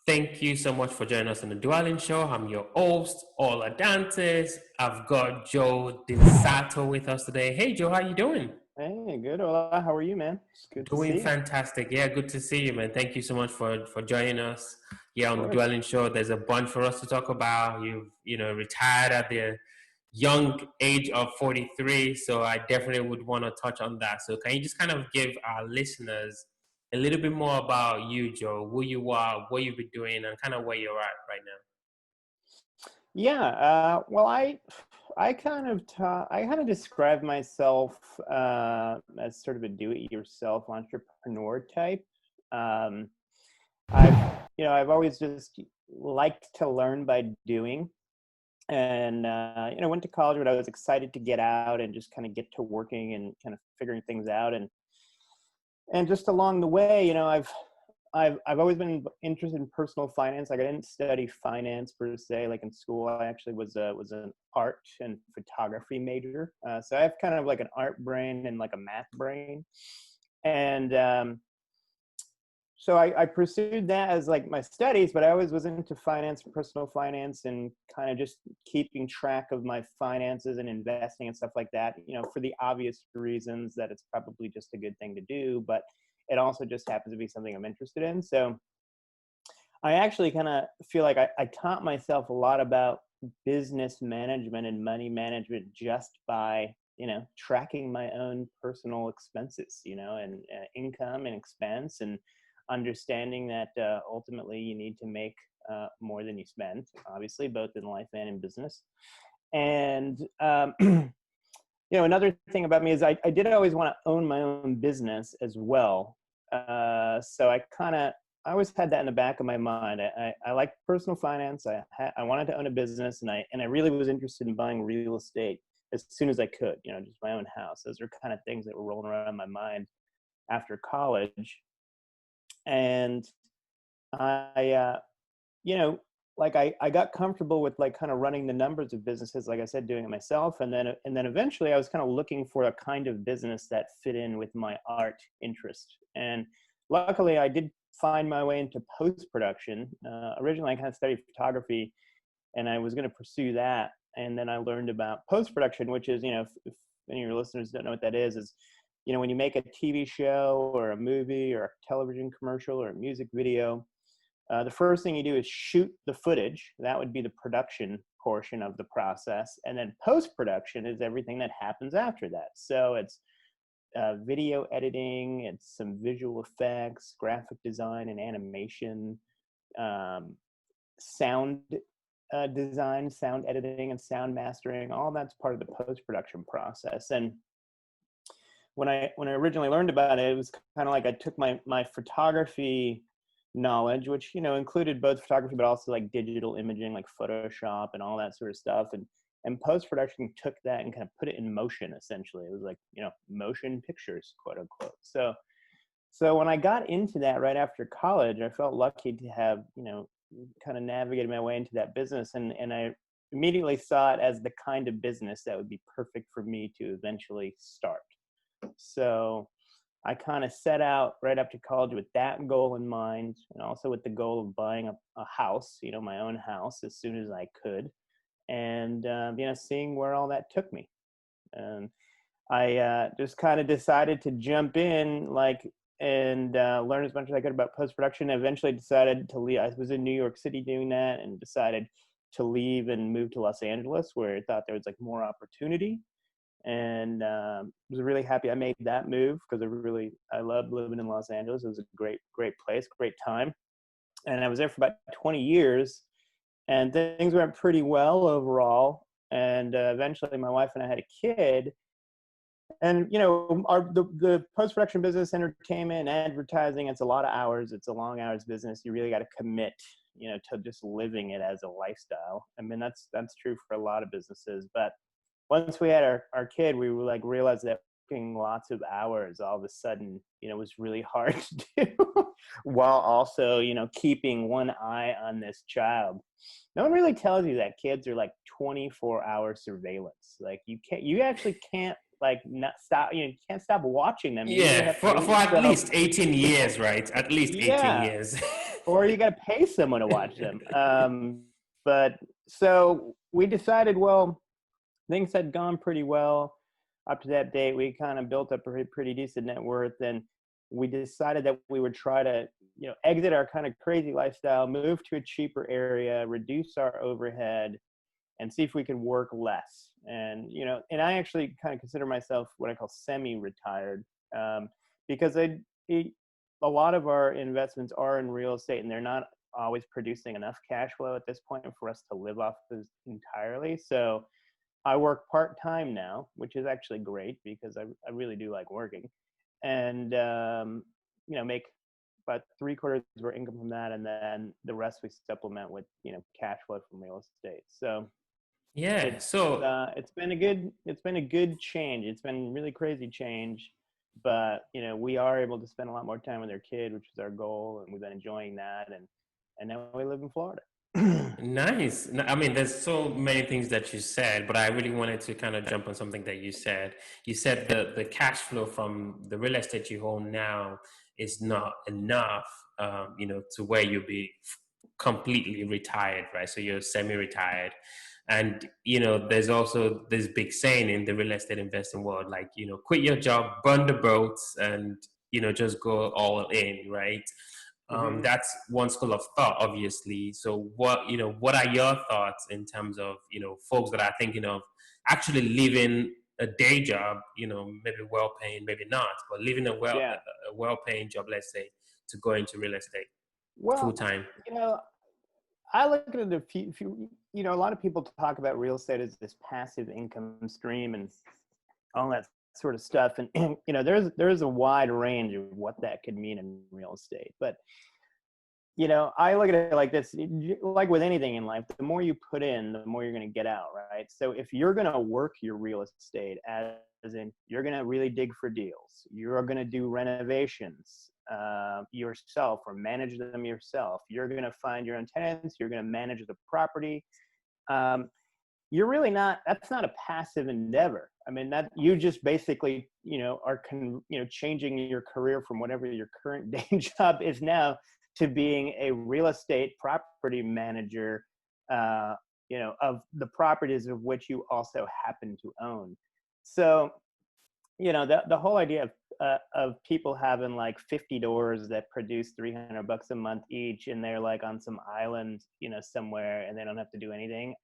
Thank you so much for joining us on the Dwelling Show. I'm your host, Ola Dantes. I've got Joe DiSanto with us today. Hey, Joe, how you doing? Hey, good. Hola. How are you, man? It's good to Doing see you. fantastic. Yeah, good to see you, man. Thank you so much for joining us. Yeah, Of on the course. Dwelling Show, there's a bunch for us to talk about. You've retired at the young age of 43, so I definitely would want to touch on that. So can you just kind of give our listeners a little bit more about you, Joe, who you are, what you've been doing, and kind of where you're at right now? Yeah. Well, I kind of describe myself as sort of a do-it-yourself entrepreneur type. Um, I've always just liked to learn by doing, and went to college, but I was excited to get out and just kind of get to working and kind of figuring things out, and just along the way, I've always been interested in personal finance. Like I didn't study finance per se, like in school. I actually was an art and photography major. So I have kind of like an art brain and like a math brain. And so I pursued that as like my studies, but I always was into finance, personal finance, and kind of just keeping track of my finances and investing and stuff like that, for the obvious reasons that it's probably just a good thing to do, but it also just happens to be something I'm interested in. So I actually kind of feel like I taught myself a lot about business management and money management just by, tracking my own personal expenses, and income and expense, and understanding that ultimately you need to make more than you spend, obviously, both in life and in business. And, another thing about me is I did always want to own my own business as well. So I always had that in the back of my mind. I like personal finance. I wanted to own a business, and I really was interested in buying real estate as soon as I could, just my own house. Those are kind of things that were rolling around my mind after college. And I, I got comfortable with like kind of running the numbers of businesses, like I said, doing it myself. And then eventually I was kind of looking for a kind of business that fit in with my art interest. And luckily I did find my way into post-production. Originally I kind of studied photography and I was going to pursue that. And then I learned about post-production, which is, if any of your listeners don't know what that is, when you make a TV show or a movie or a television commercial or a music video, the first thing you do is shoot the footage. That would be the production portion of the process. And then post-production is everything that happens after that. So it's video editing, it's some visual effects, graphic design and animation, sound design, sound editing, and sound mastering. All that's part of the post-production process. And when I originally learned about it, it was kind of like I took my photography knowledge, which included both photography but also like digital imaging, like Photoshop and all that sort of stuff, and post-production took that and kind of put it in motion. Essentially, it was like motion pictures, quote unquote. So when I got into that right after college, I felt lucky to have kind of navigated my way into that business, and I immediately saw it as the kind of business that would be perfect for me to eventually start. So I kind of set out right after college with that goal in mind, and also with the goal of buying a house, my own house, as soon as I could, and seeing where all that took me. And I just kind of decided to jump in, and learn as much as I could about post-production. I eventually decided to leave. I was in New York City doing that, and decided to leave and move to Los Angeles, where I thought there was like more opportunity. And was really happy I made that move, because I loved living in Los Angeles. It was a great place, great time. And I was there for about 20 years, and things went pretty well overall. And eventually my wife and I had a kid. And the post-production business, entertainment, advertising, it's a lot of hours. It's a long hours business. You really got to commit to just living it as a lifestyle. I mean, that's true for a lot of businesses. But once we had our kid, we were like realized that working lots of hours all of a sudden, was really hard to do, while also, keeping one eye on this child. No one really tells you that kids are like 24-hour surveillance. Like you actually can't like not stop. You can't stop watching them. You really Yeah, have to for limit at yourself. least 18 years, right? At least 18 Yeah. years. or you got to pay someone to watch them. But so we decided, well, things had gone pretty well up to that date. We kind of built up a pretty decent net worth, and we decided that we would try to, exit our kind of crazy lifestyle, move to a cheaper area, reduce our overhead, and see if we could work less. And, and I actually kind of consider myself what I call semi-retired, because a lot of our investments are in real estate, and they're not always producing enough cash flow at this point for us to live off this entirely. So I work part-time now, which is actually great because I really do like working, and, make about 3/4 of our income from that. And then the rest we supplement with, cash flow from real estate. So Yeah. So it's been a good change. It's been really crazy change, but we are able to spend a lot more time with our kid, which is our goal, and we've been enjoying that. And now we live in Florida. nice. I mean, there's so many things that you said, but I really wanted to kind of jump on something that you said. You said the cash flow from the real estate you own now is not enough, to where you'll be completely retired, right? So you're semi-retired. And, there's also this big saying in the real estate investing world, like, quit your job, burn the boats, and, just go all in, right? Hmm. That's one school of thought, obviously. So what are your thoughts in terms of, folks that are thinking of actually leaving a day job, maybe well paying, maybe not, but leaving Yeah. a well paying job, let's say, to go into real estate full Well, time? you know, I look at it a lot of people talk about real estate as this passive income stream and all that sort of stuff. And there's a wide range of what that could mean in real estate. But, I look at it like this, like with anything in life, the more you put in, the more you're going to get out, right? So if you're going to work your real estate, as in you're going to really dig for deals, you're going to do renovations yourself or manage them yourself, you're going to find your own tenants, you're going to manage the property. You're really not, that's not a passive endeavor. I mean, that you just basically, are changing your career from whatever your current day job is now to being a real estate property manager, of the properties of which you also happen to own. So, the whole idea of people having like 50 doors that produce $300 a month each, and they're like on some island, somewhere, and they don't have to do anything.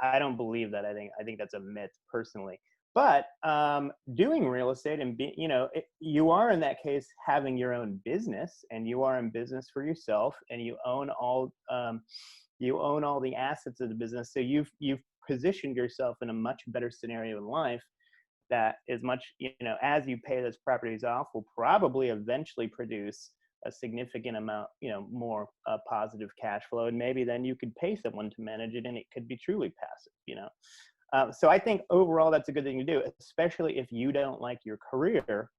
I don't believe that. I think that's a myth personally. But doing real estate and you are in that case having your own business, and you are in business for yourself, and you own all the assets of the business. So you've positioned yourself in a much better scenario in life that is much, as you pay those properties off, will probably eventually produce a significant amount, more positive cash flow. And maybe then you could pay someone to manage it, and it could be truly passive. So I think overall that's a good thing to do, especially if you don't like your career.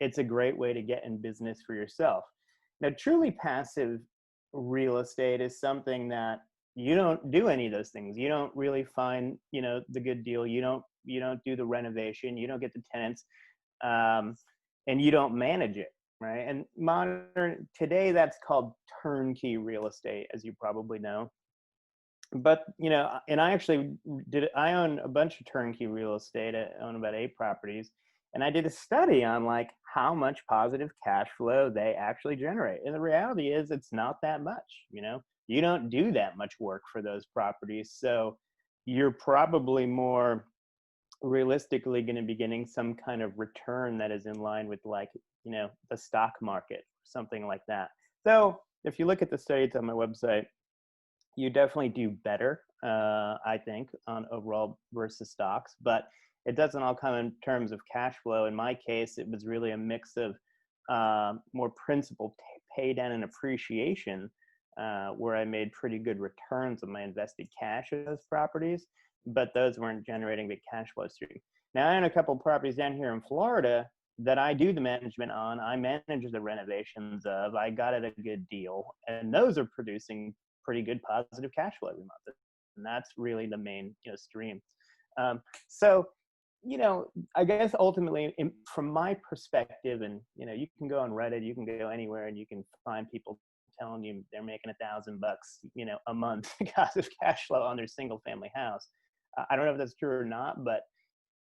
It's a great way to get in business for yourself. Now, truly passive real estate is something that you don't do any of those things. You don't really find, the good deal. You don't do the renovation. You don't get the tenants, and you don't manage it, right? And today, that's called turnkey real estate, as you probably know. But and I actually I own a bunch of turnkey real estate. I own about 8 properties, and I did a study on like how much positive cash flow they actually generate. And the reality is it's not that much. You don't do that much work for those properties, so you're probably more realistically going to be getting some kind of return that is in line with like the stock market, something like that. So if you look at the studies on my website, you definitely do better, I think, on overall versus stocks, but it doesn't all come in terms of cash flow. In my case, it was really a mix of more principal pay down and appreciation, where I made pretty good returns on my invested cash in those properties, but those weren't generating big cash flow stream. Now, I own a couple of properties down here in Florida that I do the management on. I manage the renovations of. I got it a good deal, and those are producing pretty good positive cash flow every month, and that's really the main stream. So I guess ultimately, from my perspective, and you can go on Reddit, you can go anywhere, and you can find people telling you they're making $1,000, a month because of cash flow on their single family house. I don't know if that's true or not, but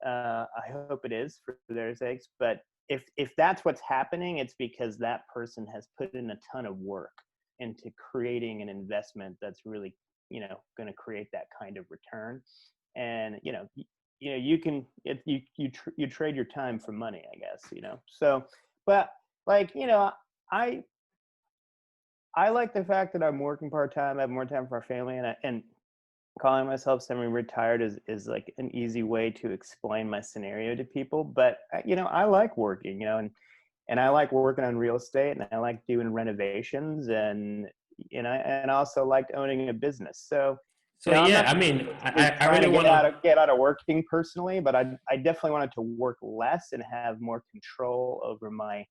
I hope it is for their sakes. But if that's what's happening, it's because that person has put in a ton of work into creating an investment that's really, going to create that kind of return. And you can you trade your time for money, I guess. So, but like I I like the fact that I'm working part time. I have more time for our family, and calling myself semi-retired is like an easy way to explain my scenario to people. But I like working, and I like working on real estate, and I like doing renovations, and I also liked owning a business. So, So I'm yeah, not I mean, I trying to really want to. get out of working personally, but I definitely wanted to work less and have more control over my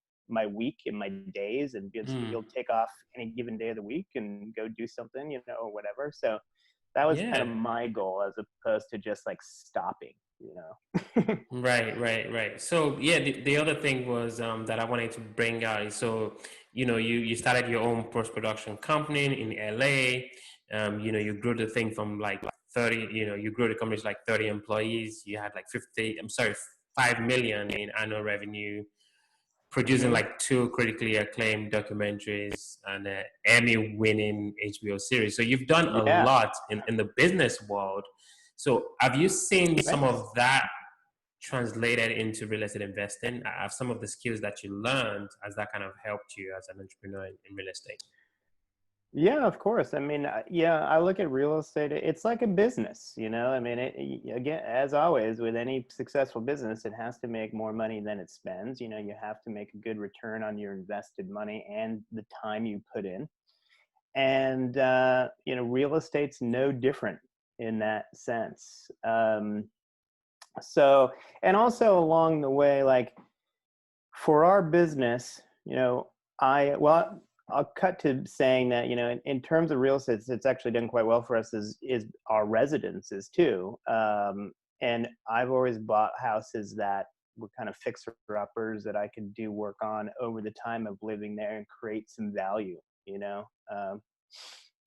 week and my days, and be able to take off any given day of the week and go do something, or whatever. So that was kind Yeah. of my goal, as opposed to just like stopping. Right, right, right. So yeah, the other thing was that I wanted to bring out is, so you started your own post production company in LA. You grew the thing from like 30. You grew the company to like 30 employees. You had like 50. I'm sorry, 5 million in annual revenue, producing Hmm. like two critically acclaimed documentaries and an Emmy-winning HBO series. So you've done a Yeah. lot in the business world. So have you seen some Thanks. of that translated into real estate investing? Have some of the skills that you learned, has that kind of helped you as an entrepreneur in real estate? Yeah, of course. I mean, yeah, I look at real estate. It's like a business, I mean, again, as always, with any successful business, it has to make more money than it spends. You have to make a good return on your invested money and the time you put in. And real estate's no different in that sense. So, and also along the way, like for our business, I'll cut to saying that, in terms of real estate, it's actually done quite well for us, is our residences too. And I've always bought houses that were kind of fixer uppers that I could do work on over the time of living there and create some value, you know.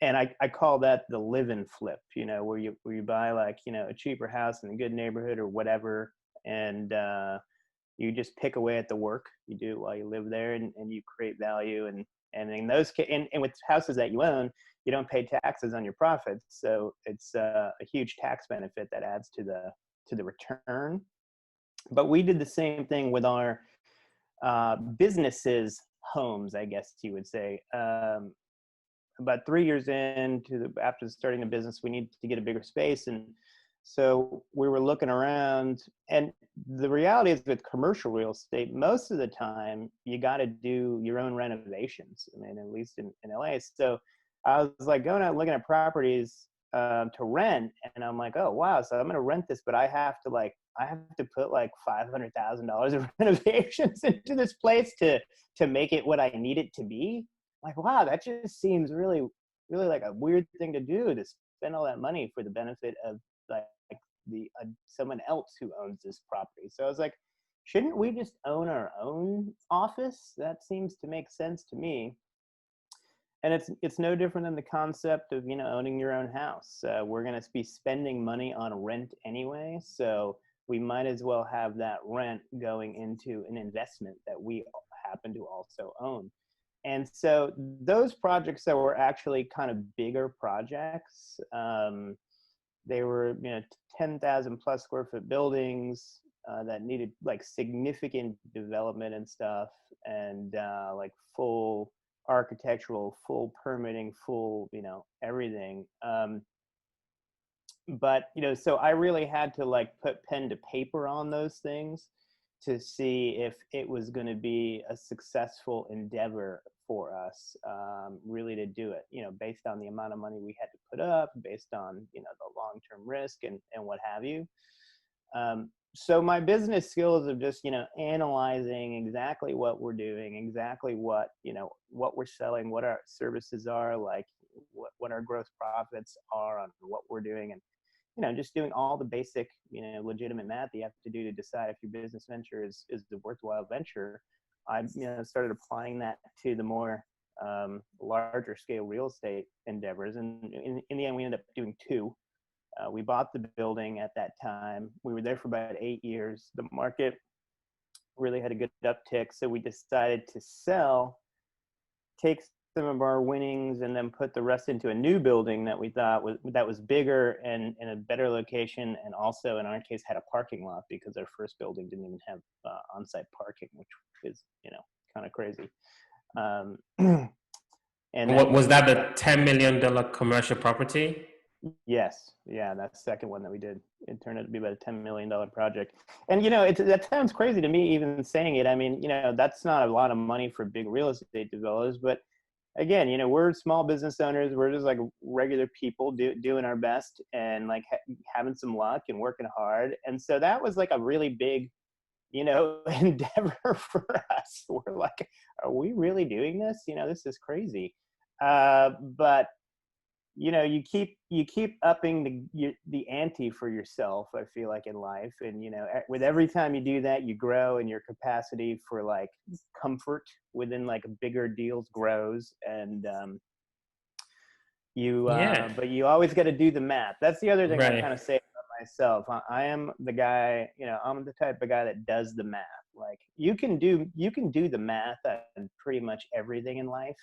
And I call that the live and flip, where you buy, like, a cheaper house in a good neighborhood or whatever, and you just pick away at the work. You do it while you live there, and you create value. And in those and with houses that you own, you don't pay taxes on your profits, so it's a huge tax benefit that adds to the return. But we did the same thing with our businesses, homes, I guess you would say. About 3 years after starting the business, we needed to get a bigger space, and so we were looking around. And the reality is, with commercial real estate, most of the time you got to do your own renovations. I mean, at least in LA. So I was like going out looking at properties to rent, and I'm like, oh wow, so I'm going to rent this, but I have to put like $500,000 of renovations into this place to make it what I need it to be. Like, wow, that just seems really, really like a weird thing to do, to spend all that money for the benefit of like the someone else who owns this property. So I was like, shouldn't we just own our own office? That seems to make sense to me. And it's no different than the concept of owning your own house. We're going to be spending money on rent anyway, so we might as well have that rent going into an investment that we happen to also own. And so those projects that were actually kind of bigger projects, they were 10,000 plus square foot buildings that needed like significant development and stuff, and like full architectural, full permitting, full everything. But so I really had to like put pen to paper on those things to see if it was going to be a successful endeavor for us, really, to do it, based on the amount of money we had to put up, based on the long-term risk and what have you. So my business skills of just analyzing exactly what we're doing, exactly what we're selling, what our services are, like what our gross profits are on what we're doing, just doing all the basic, legitimate math that you have to do to decide if your business venture is a worthwhile venture. I, started applying that to the more larger scale real estate endeavors. And in the end, we ended up doing two. We bought the building at that time. We were there for about 8 years. The market really had a good uptick. So we decided to sell, take some of our winnings, and then put the rest into a new building that we thought was bigger and in a better location, and also in our case had a parking lot, because our first building didn't even have on-site parking, which is kind of crazy. And What was that, the $10 million commercial property? Yes, yeah, that's the second one that we did. It turned out to be about a $10 million project. And that sounds crazy to me even saying it. I mean, that's not a lot of money for big real estate developers, but again, we're small business owners. We're just like regular people doing our best and like having some luck and working hard. And so that was like a really big, endeavor for us. We're like, are we really doing this? This is crazy. But you keep upping the ante for yourself, I feel like, in life. And with every time you do that, you grow, and your capacity for like comfort within like bigger deals grows. And Yeah. but you always got to do the math. That's the other thing I Right. kind of say about myself. I am the guy, I'm the type of guy that does the math. Like you can do the math on pretty much everything in life.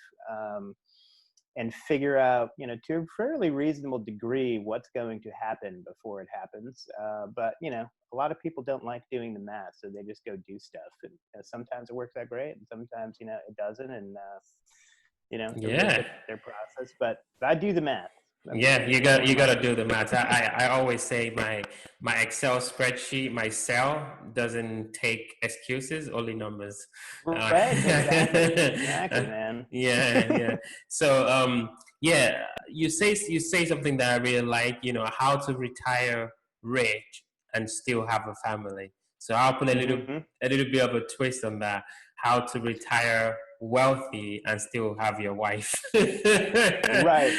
And figure out, to a fairly reasonable degree, what's going to happen before it happens. But, a lot of people don't like doing the math, so they just go do stuff. And sometimes it works out great, and sometimes, it doesn't. And, everybody Yeah. gets their process. But I do the math. Yeah, you got to do the math. I always say my Excel spreadsheet, my cell doesn't take excuses, only numbers. Right, exactly, man. Yeah. So yeah, you say something that I really like. How to retire rich and still have a family. So I'll put Mm-hmm. a little bit of a twist on that. How to retire wealthy and still have your wife. Right.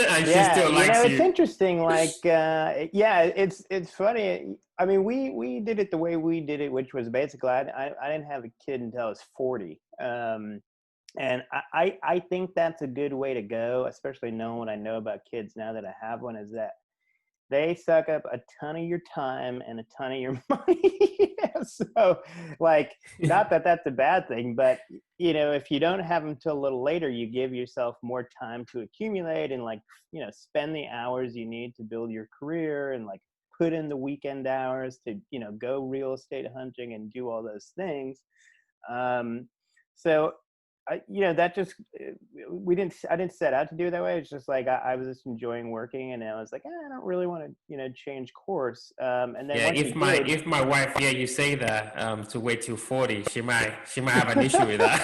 And she Yeah, still likes it's you. interesting. Like, yeah, it's funny. I mean, we did it the way we did it, which was basically I didn't have a kid until I was 40, and I think that's a good way to go, especially knowing what I know about kids now that I have one. Is that they suck up a ton of your time and a ton of your money. So, like, not that that's a bad thing, but if you don't have them till a little later, you give yourself more time to accumulate and like, spend the hours you need to build your career and like put in the weekend hours to, go real estate hunting and do all those things. So that just I didn't set out to do it that way. It's just like I was just enjoying working, and I was like, I don't really want to change course. And then Yeah, once you did, if my wife, yeah, you say that to wait till 40, she might have an issue with that.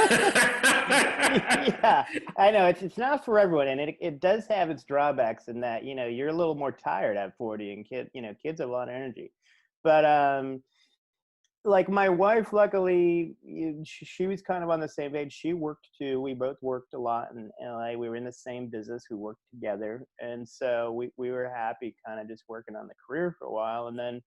yeah, I know it's not for everyone, and it does have its drawbacks in that you're a little more tired at 40, and kids have a lot of energy, but like my wife, luckily, she was kind of on the same page. She worked too. We both worked a lot in LA. We were in the same business. We worked together. And so we were happy kind of just working on the career for a while. And then,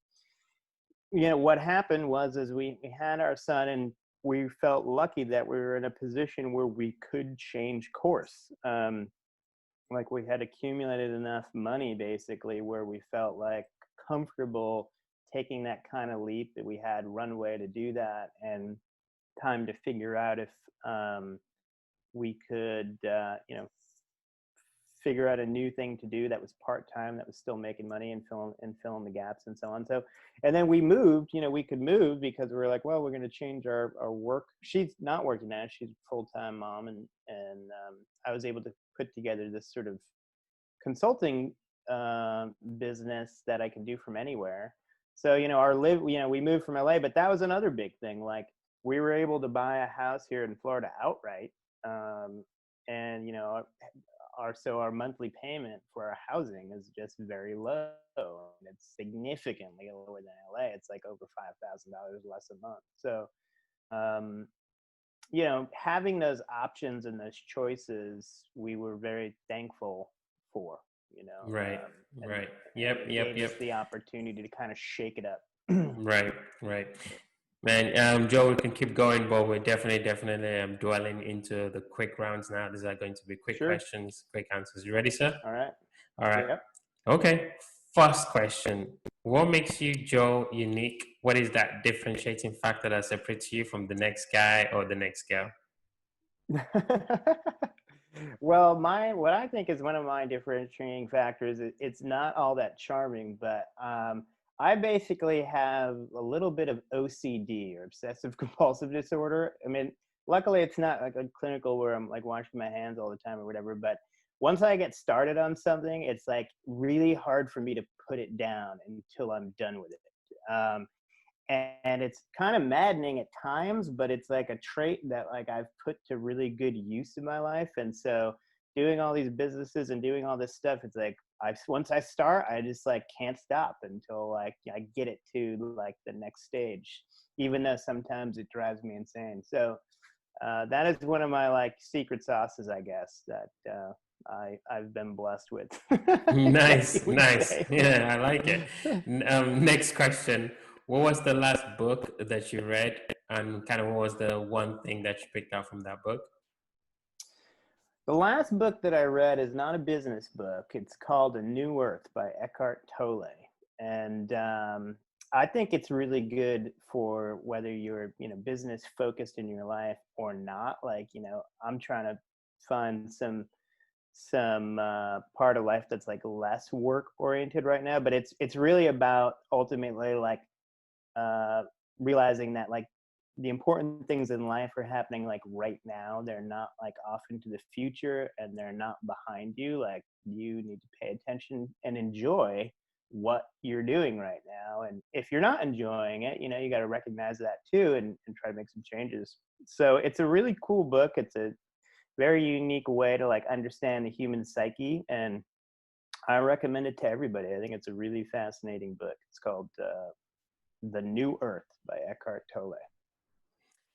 what happened was is we had our son, and we felt lucky that we were in a position where we could change course. Like we had accumulated enough money basically where we felt like comfortable taking that kind of leap, that we had runway to do that and time to figure out if we could figure out a new thing to do that was part-time, that was still making money and filling the gaps and so on. So, and then we moved, we could move because we were like, well, we're going to change our work. She's not working now. She's a full-time mom. And I was able to put together this sort of consulting business that I can do from anywhere. So, we moved from LA, but that was another big thing. Like we were able to buy a house here in Florida outright. And, our monthly payment for our housing is just very low. It's significantly lower than LA. It's like over $5,000 less a month. So, having those options and those choices, we were very thankful for, Right. and Right. Yep. it Yep. gave Yep. us the opportunity to kind of shake it up. Right. Right. Man, Joe, we can keep going, but we're definitely dwelling into the quick rounds now. These are going to be quick Sure. questions, quick answers. You ready, sir? All right. All right. Yep. Okay. First question. What makes you, Joe, unique? What is that differentiating factor that separates you from the next guy or the next girl? Well, what I think is one of my differentiating factors, it's not all that charming, but I basically have a little bit of OCD, or obsessive compulsive disorder. I mean, luckily it's not like a clinical where I'm like washing my hands all the time or whatever, but once I get started on something, it's like really hard for me to put it down until I'm done with it. And it's kind of maddening at times, but it's like a trait that like I've put to really good use in my life. And so doing all these businesses and doing all this stuff, it's like once I start, I just like can't stop until like I get it to like the next stage, even though sometimes it drives me insane. So that is one of my like secret sauces, I guess, that I've been blessed with. I guess you Nice, would nice. say. Yeah, I like it. Next question. What was the last book that you read, and kind of what was the one thing that you picked out from that book? The last book that I read is not a business book. It's called A New Earth by Eckhart Tolle. And I think it's really good for whether you're, business focused in your life or not. Like, I'm trying to find some part of life that's like less work oriented right now, but it's really about ultimately like uh, realizing that like the important things in life are happening like right now. They're not like off into the future, and they're not behind you. Like you need to pay attention and enjoy what you're doing right now. And if you're not enjoying it, you got to recognize that too, and try to make some changes. So it's a really cool book. It's a very unique way to like understand the human psyche, and I recommend it to everybody. I think it's a really fascinating book. It's called The New Earth by Eckhart Tolle.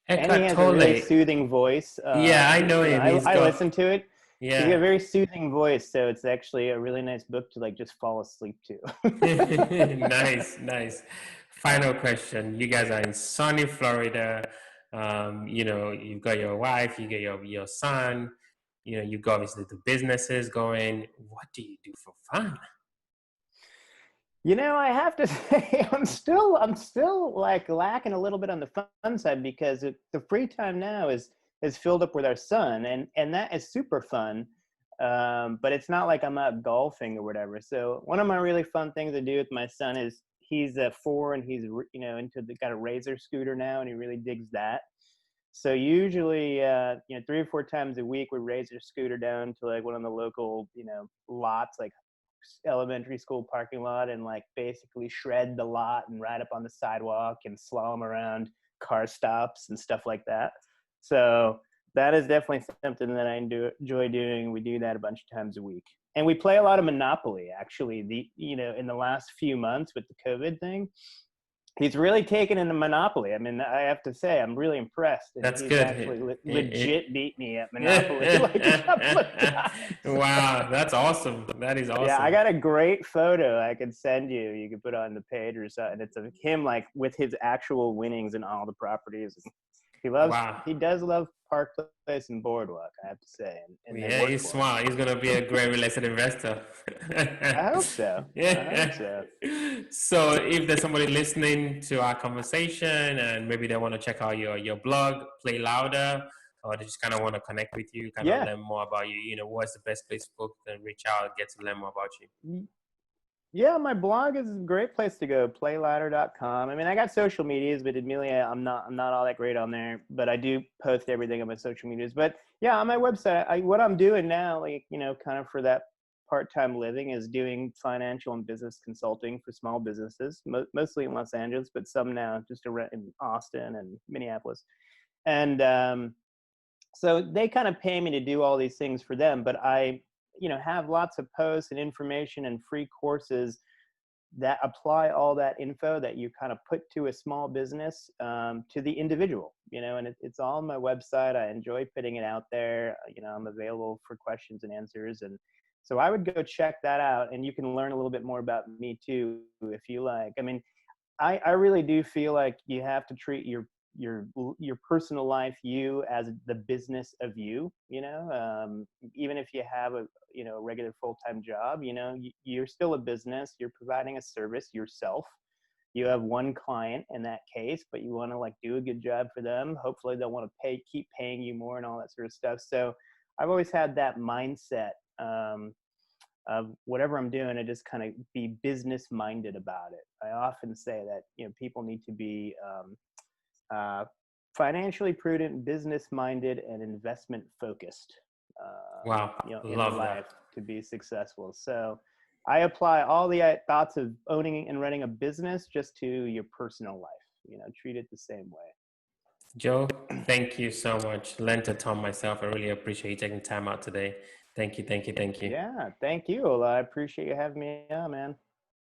And he Eckhart has a really Tolle. soothing voice. Yeah, I know him. He's I got, listen to it. He's got a yeah. very soothing voice, so it's actually a really nice book to like just fall asleep to. Nice, nice. Final question. You guys are in sunny Florida. You've got your wife, you get your son, you've got obviously the businesses going. What do you do for fun? I have to say, I'm still like lacking a little bit on the fun side, because the free time now is filled up with our son, and that is super fun. But it's not like I'm out golfing or whatever. So one of my really fun things to do with my son is he's 4, and he's got a Razor scooter now, and he really digs that. So usually, 3 or 4 times a week, we Razor scooter down to like one of the local, lots, like elementary school parking lot, and like basically shred the lot and ride up on the sidewalk and slalom around car stops and stuff like that. So that is definitely something that I enjoy doing. We do that a bunch of times a week, and we play a lot of Monopoly. Actually, in the last few months with the COVID thing, he's really taken into Monopoly. I mean, I have to say, I'm really impressed, and That's he's good. actually legit beat me at Monopoly like a couple of times. Wow, that's awesome. That is Yeah, I awesome. got a great photo I could send you. You could put it on the page or something. It's of him like with his actual winnings and all the properties. Wow. He does love Park Place and Boardwalk, I have to say, and they Yeah, work he's for him. smart. He's gonna be a great real estate investor. I hope so. I hope Yeah. so. So if there's somebody listening to our conversation and maybe they want to check out your blog, Play Louder, or they just kind of want to connect with you, kind of Yeah. learn more about you, what's the best place to book and reach out, get to learn more about you? Yeah, my blog is a great place to go, playlouder.com. I mean, I got social medias, but admittedly, I'm not all that great on there, but I do post everything on my social medias. But yeah, on my website, what I'm doing now, like, kind of for that part-time living, is doing financial and business consulting for small businesses, mostly in Los Angeles, but some now just around in Austin and Minneapolis. And so they kind of pay me to do all these things for them, but I have lots of posts and information and free courses that apply all that info that you kind of put to a small business, to the individual, and it's all on my website. I enjoy putting it out there. I'm available for questions and answers, and So I would go check that out, and you can learn a little bit more about me too if you like. I mean, I really do feel like you have to treat your personal life, you, as the business of you. Even if you have a a regular full-time job, you're still a business. You're providing a service yourself. You have one client in that case, but you want to like do a good job for them. Hopefully they'll want to keep paying you more and all that sort of stuff. So I've always had that mindset. Of whatever I'm doing, I just kind of be business minded about it. I often say that people need to be uh, financially prudent, business minded, and investment focused. Wow, In love that. life to be successful. So I apply all the thoughts of owning and running a business just to your personal life. Treat it the same way. Joe, thank you so much. Learned a ton myself. I really appreciate you taking time out today. Thank you, thank you, thank you. Yeah, thank you. Well, I appreciate you having me on, man.